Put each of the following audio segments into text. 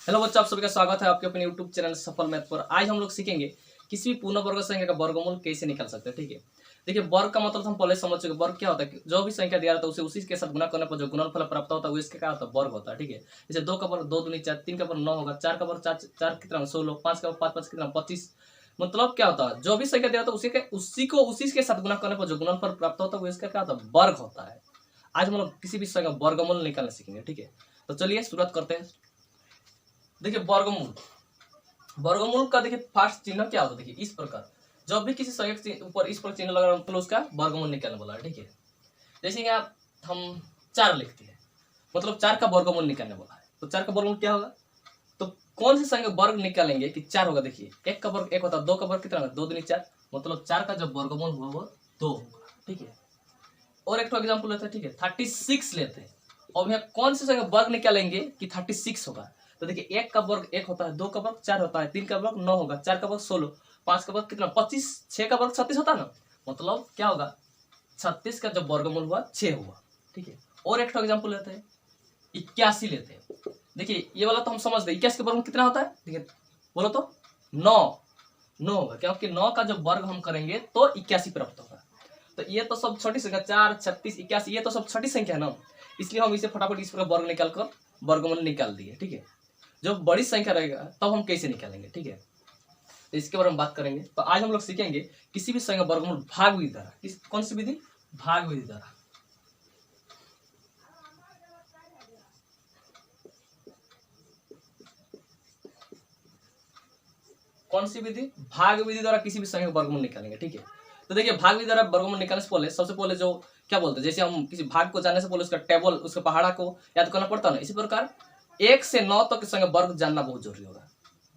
Hello बच्चों, आप सभी का स्वागत है आपके अपने यूट्यूब चैनल सफल मैथ पर। आज हम लोग सीखेंगे किसी भी पूर्ण वर्ग संख्या का वर्गमूल कैसे निकाल सकते हैं। ठीक है, देखिए वर्ग का मतलब हम पहले समझ चुके। वर्ग क्या होता है कि जो भी संख्या दिया रहता है उसे उसी के साथ गुना करने पर जो गुणनफल प्राप्त होता है वो इसका क्या होता है, वर्ग होता है। ठीक है, जैसे 2 का वर्ग 2 दूनी 4, 3 का वर्ग 9 होगा, 4 का वर्ग 4 4 कितना 16, 5 का वर्ग 5 5 कितना 25। मतलब क्या होता है, जो भी संख्या दिया रहता है उसी के साथ गुना करने पर जो गुणनफल प्राप्त होता है वो इसका क्या होता है, वर्ग होता है। आज हम लोग किसी भी संख्या वर्गमूल निकालना सीखेंगे। ठीक है, तो चलिए शुरुआत करते हैं। देखिए वर्गमूल, वर्गमूल का देखिए फर्स्ट चिन्ह क्या होता है। देखिए इस प्रकार, जब भी किसी संख्या के ऊपर इस पर चिन्ह लगा तो उसका वर्गमूल निकालने वाला है। ठीक है, जैसे कि आप हम 4 लिखते हैं, मतलब 4 का वर्गमूल निकालने वाला है। तो 4 का वर्गमूल क्या होगा, तो कौन सी संख्या वर्ग निकालेंगे कि 4 होगा। देखिए 1 का वर्ग 1 होता है, 2 का वर्ग कितना होगा 2 दूनी 4, मतलब 4 का जब वर्गमूल हुआ वो 2 होगा। ठीक है, और एक एग्जाम्पल लेते हैं। ठीक है, 36 लेते हैं। और यहाँ कौन सी संख्या वर्ग निकालेंगे कि 36 होगा। तो देखिए 1 का वर्ग 1 होता है, 2 का वर्ग 4 होता है, 3 का वर्ग 9 होगा, 4 का वर्ग 16, 5 का वर्ग कितना 25, 6 का वर्ग 36 होता है ना, मतलब क्या होगा 36 का जब वर्गमूल हुआ 6 हुआ। ठीक है, और एक एग्जाम्पल लेते हैं, 81 लेते हैं। देखिए ये वाला तो हम समझते हैं, 81 का वर्गमूल कितना होता है। देखिए बोलो तो 9 9 होगा, क्योंकि 9 का जब वर्ग हम करेंगे तो 81 प्राप्त होगा। तो ये तो सब छोटी संख्या 4 36 81 ये तो सब छोटी संख्या है ना, इसलिए हम इसे फटाफट इस प्रकार वर्ग निकाल कर वर्गमूल निकाल दिए। ठीक है, जब बड़ी संख्या रहेगा तब हम कैसे निकालेंगे। ठीक है, तो इसके बारे में बात करेंगे। तो आज हम लोग सीखेंगे किसी भी संख्या वर्गमूल भाग विधि द्वारा। कौन सी विधि, भाग विधि द्वारा। कौन सी विधि, भाग विधि द्वारा किसी भी संख्या का वर्गमूल निकालेंगे। ठीक है, तो देखिए भाग विधि द्वारा वर्गमूल निकालने से पहले सबसे पहले जो क्या बोलते हैं, जैसे हम किसी भाग को जानने से पहले उसका टेबल उसका पहाड़ा को याद करना पड़ता है ना, इसी प्रकार 1 से 9 तक की संख्या वर्ग जानना बहुत जरूरी होगा।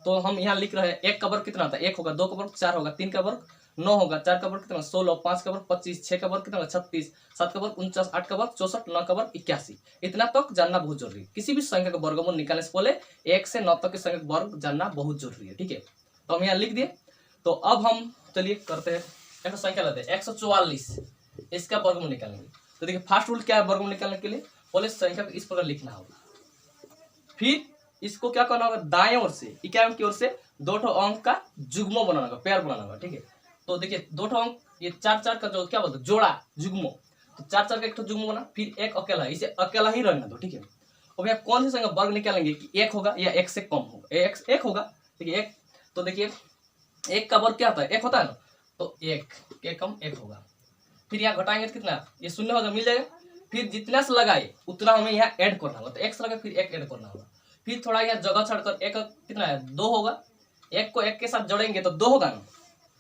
तो हम यहाँ लिख रहे हैं 1 का वर्ग कितना होता है 1 होगा, 2 का वर्ग 4 होगा, 3 का वर्ग 9 होगा, 4 का वर्ग कितना 16, 5 का वर्ग 25, 6 का वर्ग कितना 36, 7 का वर्ग 49, 8 का वर्ग 64, 9 का वर्ग 81। इतना तक जानना बहुत जरूरी है। किसी भी संख्या का वर्गमूल निकालने से पहले 1 से 9 तक की संख्या का वर्ग जानना बहुत जरूरी है। ठीक है, तो हम यहाँ लिख दिए। तो अब हम चलिए करते हैं, एक संख्या लेते हैं 144, इसका वर्गमूल निकालेंगे। तो देखिए फर्स्ट रूल क्या है वर्गमूल निकालने के लिए, पहले संख्या को इस प्रकार लिखना होगा, फिर इसको क्या करना होगा दाएं ओर से इक्यावन की ओर से 2 अंक का जुग्मो बनाना होगा, पेयर बनाना होगा। ठीक है, तो देखिए 2 अंक ये 4 4 का जो क्या बोलते हैं जोड़ा जुग्मो, तो 4 4 का एक जुग्मो बना, फिर एक अकेला, इसे अकेला ही रहने दो। ठीक है, अब यहाँ कौन सी संख्या वर्ग निकालेंगे कि 1 होगा या 1 से कम होगा, 1 होगा। देखिए 1, तो देखिए 1 का वर्ग क्या होता है 1 होता है ना, तो 1 के कम 1 होगा। फिर यहाँ घटाएंगे तो कितना ये शून्य होगा, मिल जाएगा। फिर जितना से लगाए उतना हमें यहाँ ऐड करना होगा, तो एक से लगा फिर एक ऐड करना होगा। फिर थोड़ा यहाँ जगह छोड़कर एक कितना है 2 होगा, 1 को 1 के साथ जोड़ेंगे तो 2 होगा ना।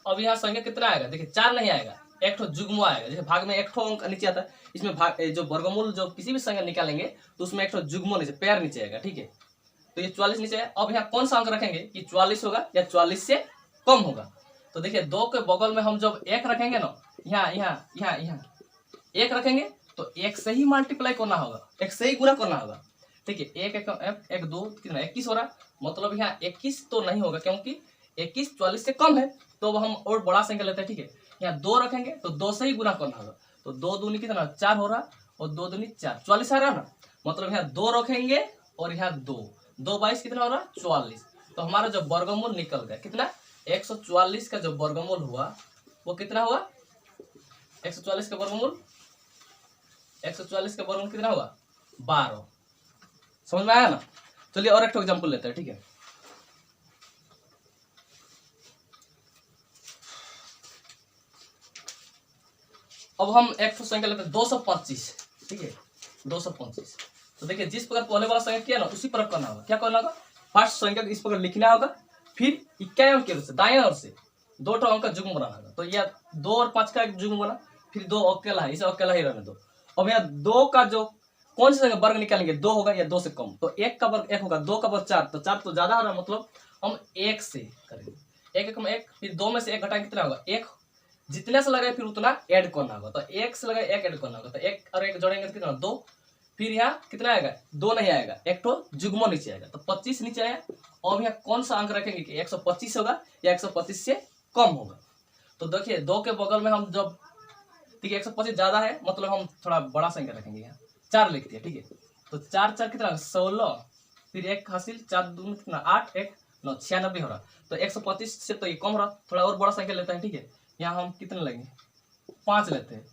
अब यहाँ संख्या कितना आएगा, देखिए 4 नहीं आएगा, एक ठो जुग्मो आएगा। जैसे भाग में एक ठो अंक नीचे आता है, इसमें भाग जो वर्गमूल जो किसी भी संख्या निकालेंगे तो उसमें एक ठो जुग्मो नीचे पैर नीचे आएगा। ठीक है, तो ये 44 नीचे है। अब यहाँ कौन सा अंक रखेंगे कि 44 होगा या 44 से कम होगा। तो देखिए 2 के बगल में हम जब 1 रखेंगे ना, यहाँ यहाँ यहाँ यहाँ 1 रखेंगे तो 1 से ही मल्टीप्लाई करना होगा, 1 से ही गुना करना होगा। ठीक है, 1 1 1 2 कितना 21 हो रहा, मतलब यहाँ 21 तो नहीं होगा क्योंकि 21 44 से कम है। तो अब हम और बड़ा संख्या लेते हैं। ठीक है, यहाँ 2 रखेंगे तो 2 से ही गुना करना होगा, तो 2 दूनी कितना 4 हो रहा, और 2 दूनी 4 44 आ रहा ना, मतलब यहाँ 2 रखेंगे और यहाँ 2 2 22 कितना हो रहा 44। तो हमारा जो वर्गमूल निकल गया कितना 144 का जो वर्गमूल हुआ वो कितना हुआ 144 का वर्गमूल, 144 का वर्गमूल कितना होगा 12। समझ में आया ना। चलिए और एक एग्जांपल लेते हैं। ठीक है, अब हम एक संख्या लेते हैं 225। ठीक है 225, तो देखिए जिस प्रकार पहले वाला संख्या किया ना उसी प्रकार करना होगा। क्या करना होगा, फर्स्ट संख्या को इस प्रकार लिखना होगा, फिर इक्यावन की ओर से दाएं ओर से 2 अंक का जुग्म बनाना होगा। तो यह 2 और 5 का एक जुग्म बना, फिर 2 अकेला है, इसे अकेला ही रहने दो। अब यहाँ 2 का जो कौन सी संख्या वर्ग निकालेंगे 2 होगा या 2 से कम, तो 1 का वर्ग 1 होगा, 2 का वर्ग 4, तो 4 तो ज्यादा हो रहा है, मतलब हम 1 से करेंगे, 1 1 1, फिर 2 में से 1 घटाएंगे कितना होगा 1, जितने से लगाए फिर उतना ऐड करना होगा। तो 1 से लगाए 1 ऐड करना होगा, तो 1 और 1 जोड़ेंगे तो कितना 2, फिर यहाँ कितना आएगा 2 नहीं आएगा, एक तो जुग्मो नीचे आएगा, तो 25 नीचे आया। और यहाँ कौन सा अंक रखेंगे कि 125 होगा या 125 से कम होगा। तो देखिए 2 के बगल में हम जब ठीक है 125 ज्यादा है, मतलब हम थोड़ा बड़ा संख्या रखेंगे, यहाँ 4 लिखते हैं। ठीक है, तो 4 4 कितना 16, फिर 1 हासिल 4 दूनी कितना 8 1 9 96 हो रहा। तो 125 से तो ये कम रहा, थोड़ा और बड़ा संख्या लेते हैं, ठीक है। यहाँ हम कितने लेंगे 5 लेते हैं,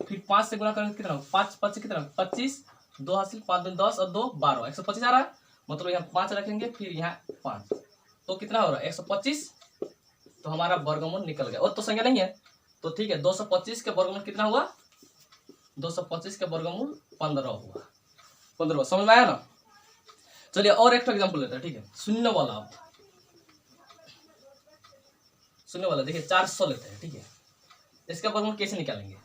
फिर 5 से गुणा करेंगे कितना 5 5 से कितना 25, 2 हासिल 5 दूनी 10 और 2 12 125 आ रहा है। मतलब यहाँ 5 रखेंगे, फिर यहाँ 5, तो कितना हो रहा है 125। तो हमारा वर्गमूल निकल गया, और तो संख्या नहीं है तो ठीक है। 225 के वर्गमूल कितना हुआ 225 के वर्गमूल 15 हुआ। 15 समझ में आया ना। चलिए और एक एग्जाम्पल लेते हैं, ठीक है। शून्य वाला, अब शून्य वाला देखिए 400 लेते हैं, ठीक है। इसका वर्गमूल कैसे निकालेंगे,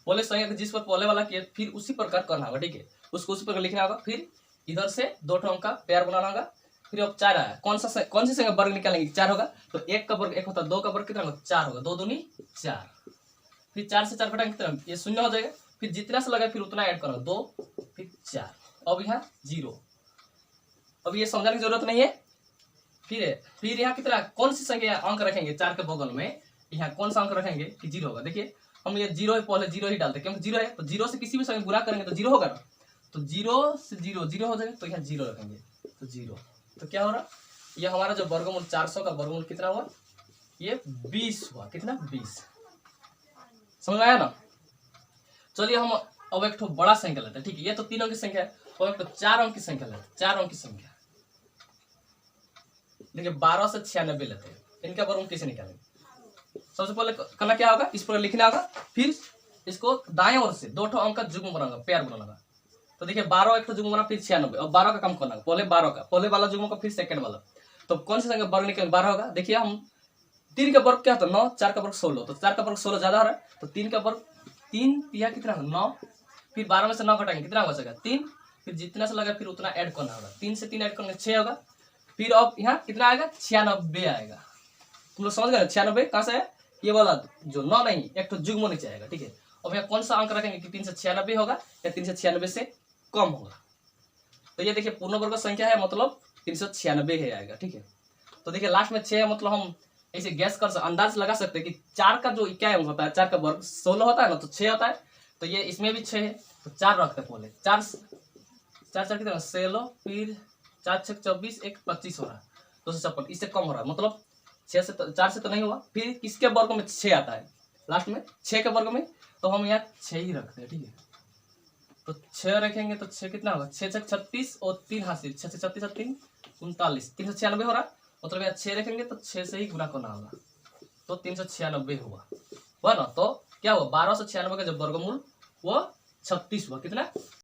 पहले संख्या जिस पर पहले वाला किए फिर उसी प्रकार करना होगा, ठीक है। उसको उसी प्रकार लिखना होगा, फिर इधर से 2 अंक का पेयर बनाना होगा। फिर अब 4 आया, कौन सी संख्या वर्ग निकालेंगे 4 होगा, तो 1 का वर्ग 1 होता है, 2 का वर्ग कितना होगा 4 होगा, 2 दूनी 4, फिर 4 से 4 घटाएंगे कितना ये 0 हो जाएगा। फिर जितना से लगा फिर उतना ऐड करो 2 फिर 4, अब यहाँ 0। अब ये समझाने की जरूरत नहीं है। फिर यहाँ कितना कौन सी संख्या अंक रखेंगे 4 के बगल में, यहाँ कौन सा अंक रखेंगे कि 0 होगा। देखिए हम ये 0 है, पहले 0 ही डालते हैं क्योंकि 0 है, तो 0 से किसी भी संख्या गुणा करेंगे तो 0 होगा ना, तो 0 से 0 0 हो जाएगा, तो यहाँ 0 रखेंगे तो 0। तो क्या हो रहा, ये हमारा जो वर्गमूल 400 का वर्गमूल कितना हुआ, ये 20 हुआ। कितना 20, समझ आया ना। चलिए हम अब एक बड़ा संख्या लेते हैं, ठीक है। ये तो 3 अंक की संख्या है, और एक 4 अंक की संख्या लेते हैं, 4 अंक की संख्या। देखिए 12 से 96 लेते हैं, इनका वर्गमूल कैसे निकालेंगे। सबसे पहले करना क्या होगा, इस पर लिखना होगा, फिर इसको दाएं ओर से 2 अंक का जुग्म बनाना, पेयर बनाना। तो देखिए 12 एक जुग्म बना, फिर 96, और 12 का काम करना, पहले 12 का पहले वाला जुग्म का, फिर सेकंड वाला। तो कौन सी संख्या वर्ग निकलेगा 12 होगा। देखिए हम 3 का वर्ग क्या होता है 9, 4 का वर्ग 16, तो 4 का वर्ग 16 ज्यादा हो रहा है, तो 3 का वर्ग 3 यह कितना 9, फिर 12 में से 9 घटाएंगे कितना बचेगा 3, फिर जितना से लगा फिर उतना ऐड करना होगा, 3 से 3 ऐड करने 6 होगा। फिर अब यहाँ कितना आएगा 96 आएगा। तुम लोग समझ गए 96 कहाँ से है, ये वाला जो 9 नहीं एक तो जुग्म नीचे आएगा, ठीक है। अब यहाँ कौन सा अंक रखेंगे कि 3 से 96 होगा या 3 से 96 से कम होगा। तो ये देखिए पूर्ण वर्ग संख्या है, मतलब 396 है आएगा, ठीक है। तो देखिए लास्ट में 6 है, मतलब हम ऐसे गैस कर अंदाज लगा सकते हैं कि 4 का जो क्या होता है, 4 का वर्ग 16 होता है ना, तो 6 होता है, तो ये इसमें भी 6 है, तो 4 रखते हैं पहले। 4 4 कितना 16, फिर 4 6 24 1 25 हो रहा है, 256, इससे कम हो रहा है, मतलब 6 से 4 से तो नहीं हुआ। फिर किसके वर्ग में 6 आता है लास्ट में, 6 के वर्ग में, तो हम यहाँ 6 ही रखते हैं, ठीक है। तो 6 रखेंगे तो 6 कितना होगा 6 6 36 और 3 हासिल 6 से 36 और 3 39, 396 हो रहा है, मतलब यहाँ 6 रखेंगे तो 6 से ही गुना करना होगा, तो 396 हुआ ना। तो क्या हुआ 12 से 96 का जब वर्गमूल वो 36 हुआ, कितना